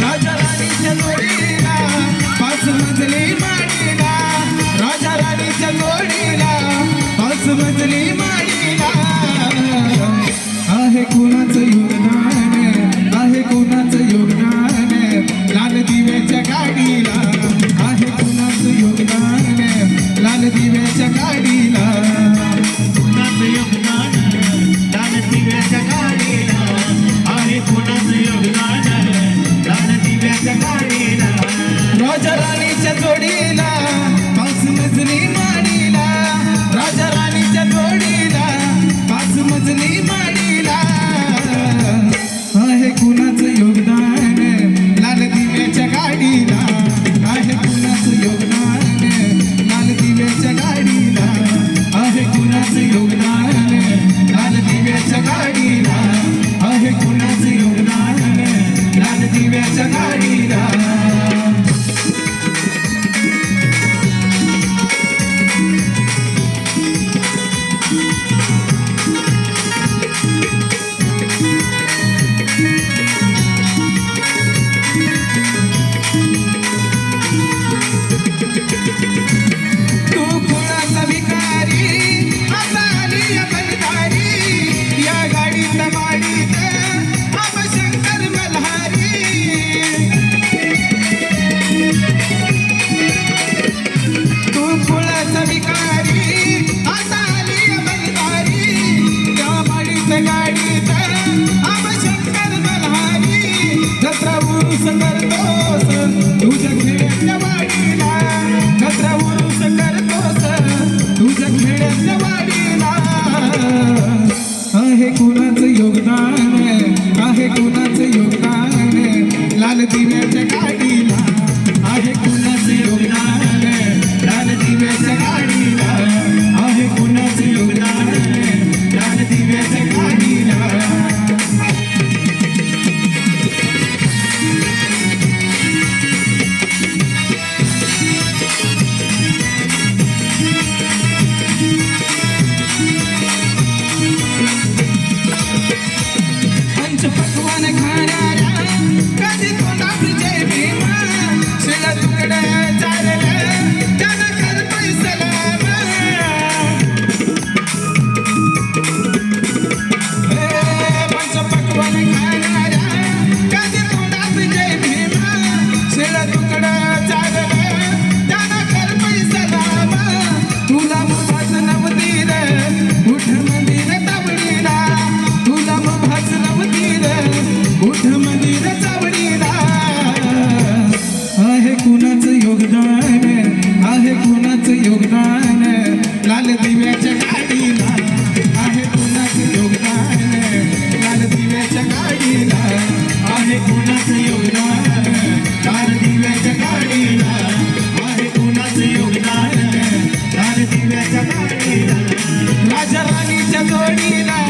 राजा राणीच्या जोडीला 5 मजली माडीला राजा राणीच्या जोडीला 5 मजली माडीला आहे कोणाचं योगदान आहे कोणाचं योगदान लाल दिव्याच्या गाडीला आहे कोणाचं योगदान लाल दिव्याच्या गाडीला कोणाचं योगदान लाल दिव्याच्या गाडीला आहे कोणाचं योगदान लाल दिव्याच्या गाडीला राजा राणीच्या जोडीला 5 मजली माडीला राजा राणीच्या जोडीला 5 मजली माडीला आहे कुणाचं योगदान लाल दिव्याच्या गाडीला आहे कुणाचं योगदान लाल दिव्याच्या गाडीला आहे कुणाचं योगदान लाल दिव्याच्या गाडीला आहे कुणाचं योगदान लाल दिव्याच्या गाडीला तुझ्या खेड्याच्या वाडीला जत्रा उरूस करतोस तुझ्या खेड्याच्या वाडीला आहे कुणाचं योगदान आहे कुणाचं योगदान लाल दिव्याच्या गाडीला आहे कुणाचं योगदान लाल दिव्याच्या गाडीला आहे कुणाचं योगदान लाल दिव्याच्या गाडीला पकवान खाणाऱ्या कधी तोंडात जय भीमा शिला तुकडा चाललं त्यानं करतोय सलाम पंच पकवान खाणाऱ्या कधी तोंडात जय भीमा शिला तुकडा चाललं त्यानं करतोय सलाम तुला मुभाच नवतीर उठ मंदिर तावडीला तुला मुभाच नवतीर उठ मंदिर चावडीला आहे कुणाचं योगदान आहे कुणाचं योगदान लाल दिव्याच्या गाडीला आहे कुणाचं योगदान लाल दिव्याच्या गाडीला आहे कुणाचं योगदान लाल दिव्याच्या गाडीला आहे कुणाचं योगदान लाल दिव्याच्या गाडीला राजा राणीच्या जोडीला